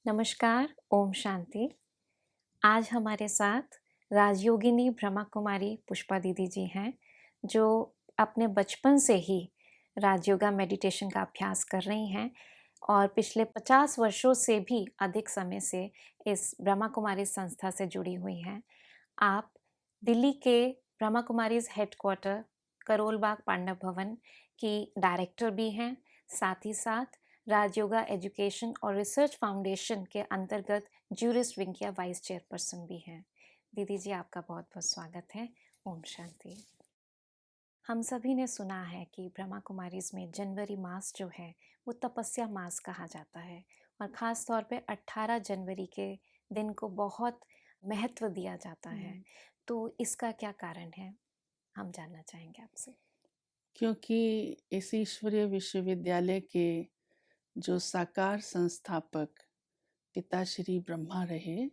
नमस्कार, ओम शांति। आज हमारे साथ राजयोगिनी ब्रह्मा कुमारी पुष्पा दीदी जी हैं, जो अपने बचपन से ही राजयोगा मेडिटेशन का अभ्यास कर रही हैं और पिछले 50 वर्षों से भी अधिक समय से इस ब्रह्मा कुमारी संस्था से जुड़ी हुई हैं। आप दिल्ली के ब्रह्मा कुमारीज़ हेडक्वार्टर करोल बाग पांडव भवन की डायरेक्टर भी हैं, साथ ही साथ राजयोगा एजुकेशन और रिसर्च फाउंडेशन के अंतर्गत जूरिस्ट विंग या वाइस चेयरपर्सन भी हैं। दीदी जी, आपका बहुत-बहुत स्वागत है। ओम शांति। हम सभी ने सुना है कि ब्रह्मा कुमारीज़ में जनवरी मास जो है, वो तपस्या मास कहा जाता है और ख़ास तौर पे 18 जनवरी के दिन को बहुत महत्व दिया जाता है। तो इसका क्या कारण है? हम जानना चाहेंगे आपसे। क्योंकि इस ईश्वरीय विश्वविद्यालय के जो साकार संस्थापक पिता श्री ब्रह्मा रहे,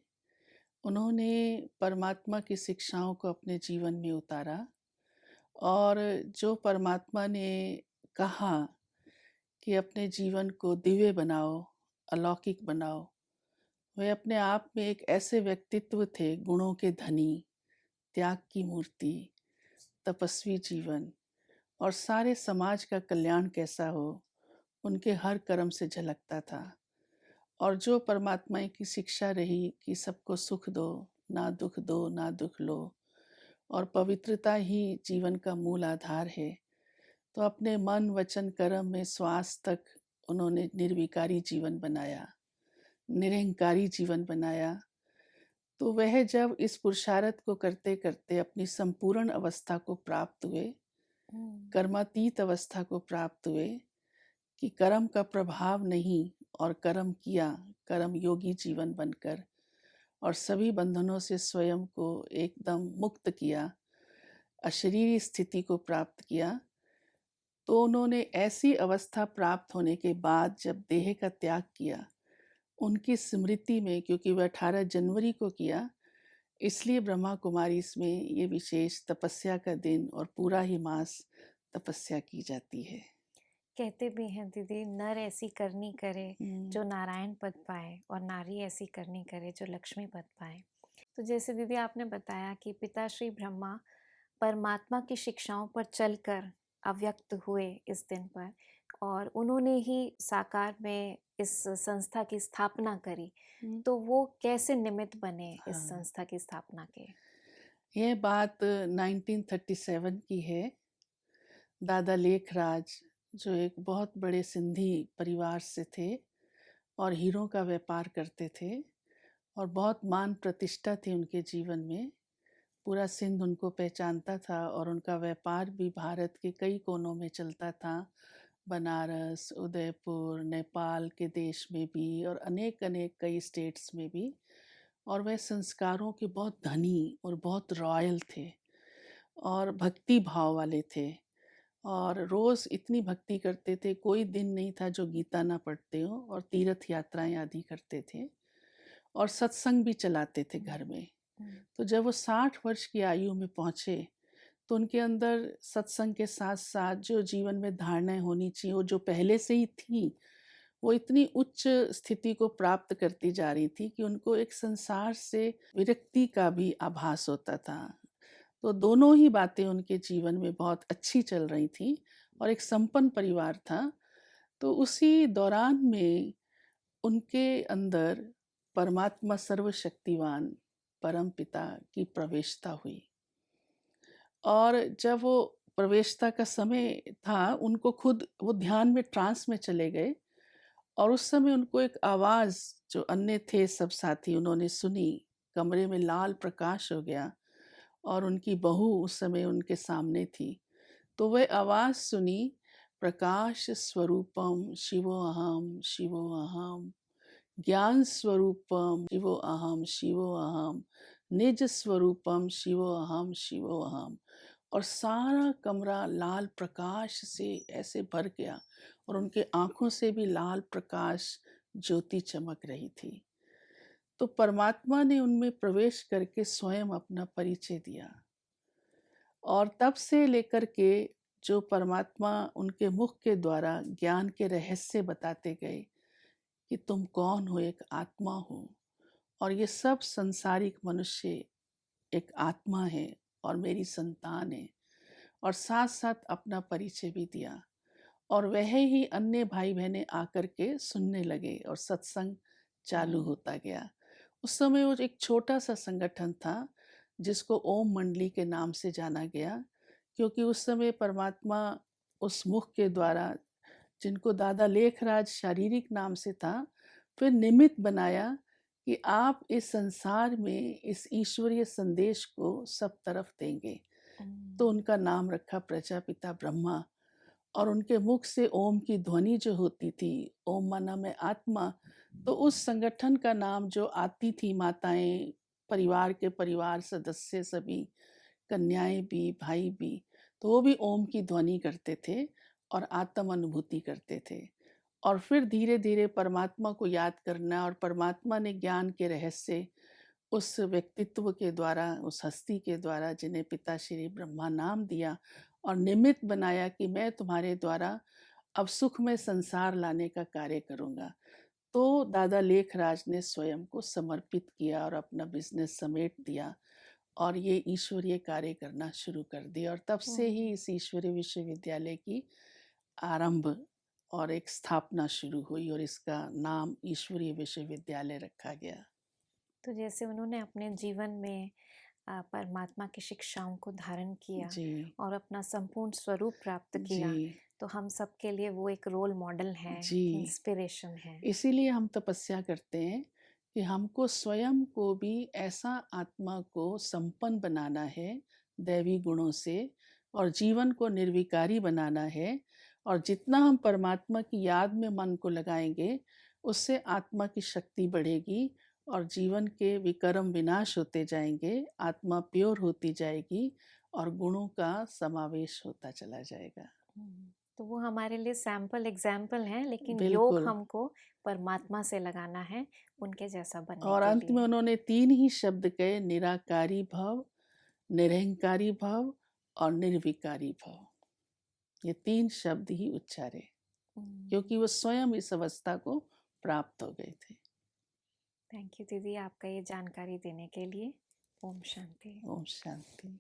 उन्होंने परमात्मा की शिक्षाओं को अपने जीवन में उतारा और जो परमात्मा ने कहा कि अपने जीवन को दिव्य बनाओ, अलौकिक बनाओ, वे अपने आप में एक ऐसे व्यक्तित्व थे, गुणों के धनी, त्याग की मूर्ति, तपस्वी जीवन और सारे समाज का कल्याण कैसा हो, उनके हर कर्म से झलकता था। और जो परमात्मा की शिक्षा रही कि सबको सुख दो, ना दुख लो, और पवित्रता ही जीवन का मूल आधार है। तो अपने मन, वचन, कर्म में श्वास तक उन्होंने निर्विकारी जीवन बनाया, निरहंकारी जीवन बनाया। तो वह जब इस पुरुषार्थ को करते करते अपनी संपूर्ण अवस्था को प्राप्त हुए, हुँ। कर्मातीत अवस्था को प्राप्त हुए, कि कर्म का प्रभाव नहीं और कर्म किया, कर्म योगी जीवन बनकर, और सभी बंधनों से स्वयं को एकदम मुक्त किया, अशरीरी स्थिति को प्राप्त किया। तो उन्होंने ऐसी अवस्था प्राप्त होने के बाद जब देह का त्याग किया, उनकी स्मृति में, क्योंकि वह 18 जनवरी को किया, इसलिए ब्रह्मा कुमारी इसमें ये विशेष तपस्या का दिन और पूरा ही मास तपस्या की जाती है। कहते भी हैं दीदी, नर ऐसी करनी करे हम्म, जो नारायण पद पाए और नारी ऐसी करनी करे जो लक्ष्मी पद पाए। तो जैसे दीदी आपने बताया कि पिता श्री ब्रह्मा परमात्मा की शिक्षाओं पर चलकर अव्यक्त हुए इस दिन पर और उन्होंने ही साकार में इस संस्था की स्थापना करी। हम्म, तो वो कैसे निमित्त बने इस हाँ, संस्था की स्थापना के? यह बात 1937 की है। दादा लेखराज, जो एक बहुत बड़े सिंधी परिवार से थे और हीरों का व्यापार करते थे और बहुत मान प्रतिष्ठा थी उनके जीवन में, पूरा सिंध उनको पहचानता था और उनका व्यापार भी भारत के कई कोनों में चलता था, बनारस, उदयपुर, नेपाल के देश में भी और अनेक अनेक कई स्टेट्स में भी। और वह संस्कारों के बहुत धनी और बहुत रॉयल थे और भक्ति भाव वाले थे और रोज़ इतनी भक्ति करते थे, कोई दिन नहीं था जो गीता ना पढ़ते हो, और तीर्थ यात्राएं आदि करते थे और सत्संग भी चलाते थे घर में। हम्म, तो जब वो 60 वर्ष की आयु में पहुँचे, तो उनके अंदर सत्संग के साथ साथ जो जीवन में धारणाएं होनी चाहिए, वो जो पहले से ही थी, वो इतनी उच्च स्थिति को प्राप्त करती जा रही थी कि उनको एक संसार से विरक्ति का भी आभास होता था। तो दोनों ही बातें उनके जीवन में बहुत अच्छी चल रही थी और एक संपन्न परिवार था। तो उसी दौरान में उनके अंदर परमात्मा सर्वशक्तिवान परम पिता की प्रवेशता हुई। और जब वो प्रवेशता का समय था, उनको खुद वो ध्यान में, ट्रांस में चले गए और उस समय उनको एक आवाज़, जो अन्य थे सब साथी, उन्होंने सुनी। कमरे में लाल प्रकाश हो गया और उनकी बहू उस समय उनके सामने थी। तो वह आवाज़ सुनी, प्रकाश स्वरूपम शिवोऽहं शिवोऽहं, ज्ञान स्वरूपम शिवोऽहं, निज स्वरूपम शिवोऽहं शिवोऽहं। और सारा कमरा लाल प्रकाश से ऐसे भर गया और उनके आंखों से भी लाल प्रकाश, ज्योति चमक रही थी। तो परमात्मा ने उनमें प्रवेश करके स्वयं अपना परिचय दिया और तब से लेकर के जो परमात्मा उनके मुख के द्वारा ज्ञान के रहस्य बताते गए, कि तुम कौन हो, एक आत्मा हो, और ये सब संसारिक मनुष्य एक आत्मा है और मेरी संतान है। और साथ साथ अपना परिचय भी दिया, और वह ही अन्य भाई बहनें आकर के सुनने लगे और सत्संग चालू होता गया। उस समय वो एक छोटा सा संगठन था जिसको ओम मंडली के नाम से जाना गया, क्योंकि उस समय परमात्मा उस मुख के द्वारा, जिनको दादा लेखराज शारीरिक नाम से था, फिर निमित्त बनाया कि आप इस संसार में इस ईश्वरीय संदेश को सब तरफ देंगे। तो उनका नाम रखा प्रजापिता ब्रह्मा, और उनके मुख से ओम की ध्वनि जो होती थी, ओम माना में आत्मा, तो उस संगठन का नाम जो आती थी माताएं, परिवार के परिवार सदस्य सभी, कन्याएं भी, भाई भी, तो वो भी ओम की ध्वनि करते थे और आत्म अनुभूति करते थे। और फिर धीरे धीरे परमात्मा को याद करना, और परमात्मा ने ज्ञान के रहस्य उस व्यक्तित्व के द्वारा, उस हस्ती के द्वारा, जिन्हें पिता श्री ब्रह्मा नाम दिया और निमित्त बनाया कि मैं तुम्हारे द्वारा अब सुखमय संसार लाने का कार्य करूँगा। तो दादा लेखराज ने स्वयं को समर्पित किया और अपना बिजनेस समेट दिया और ये ईश्वरीय कार्य करना शुरू कर दिया, और तब से ही इस ईश्वरीय विश्वविद्यालय की आरंभ और एक स्थापना शुरू हुई, और इसका नाम ईश्वरीय विश्वविद्यालय रखा गया। तो जैसे उन्होंने अपने जीवन में परमात्मा की शिक्षाओं को धारण किया जी, और अपना संपूर्ण स्वरूप प्राप्त किया, जी, तो हम सबके लिए वो एक रोल मॉडल है, जी। इंस्पिरेशन है। इसीलिए हम तपस्या करते हैं कि हमको स्वयं को भी ऐसा आत्मा को संपन्न बनाना है दैवी गुणों से, और जीवन को निर्विकारी बनाना है। और जितना हम परमात्मा की याद में मन को लगाएंगे, उससे आत्मा की शक्ति बढ़ेगी और जीवन के विकर्म विनाश होते जाएंगे, आत्मा प्योर होती जाएगी और गुणों का समावेश होता चला जाएगा। तो वो हमारे लिए सैंपल एग्जाम्पल हैं, लेकिन योग बिल्कुल। हमको परमात्मा से लगाना है उनके जैसा बनने और के अंत में लिए। उन्होंने 3 ही शब्द कहे, निराकारी भव, निरहंकारी भव और निर्विकारी भव। ये 3 शब्द ही उच्चारे, क्योंकि वो स्वयं इस अवस्था को प्राप्त हो गए थे। थैंक यू दीदी, आपका ये जानकारी देने के लिए। ओम शांति। ओम शांति।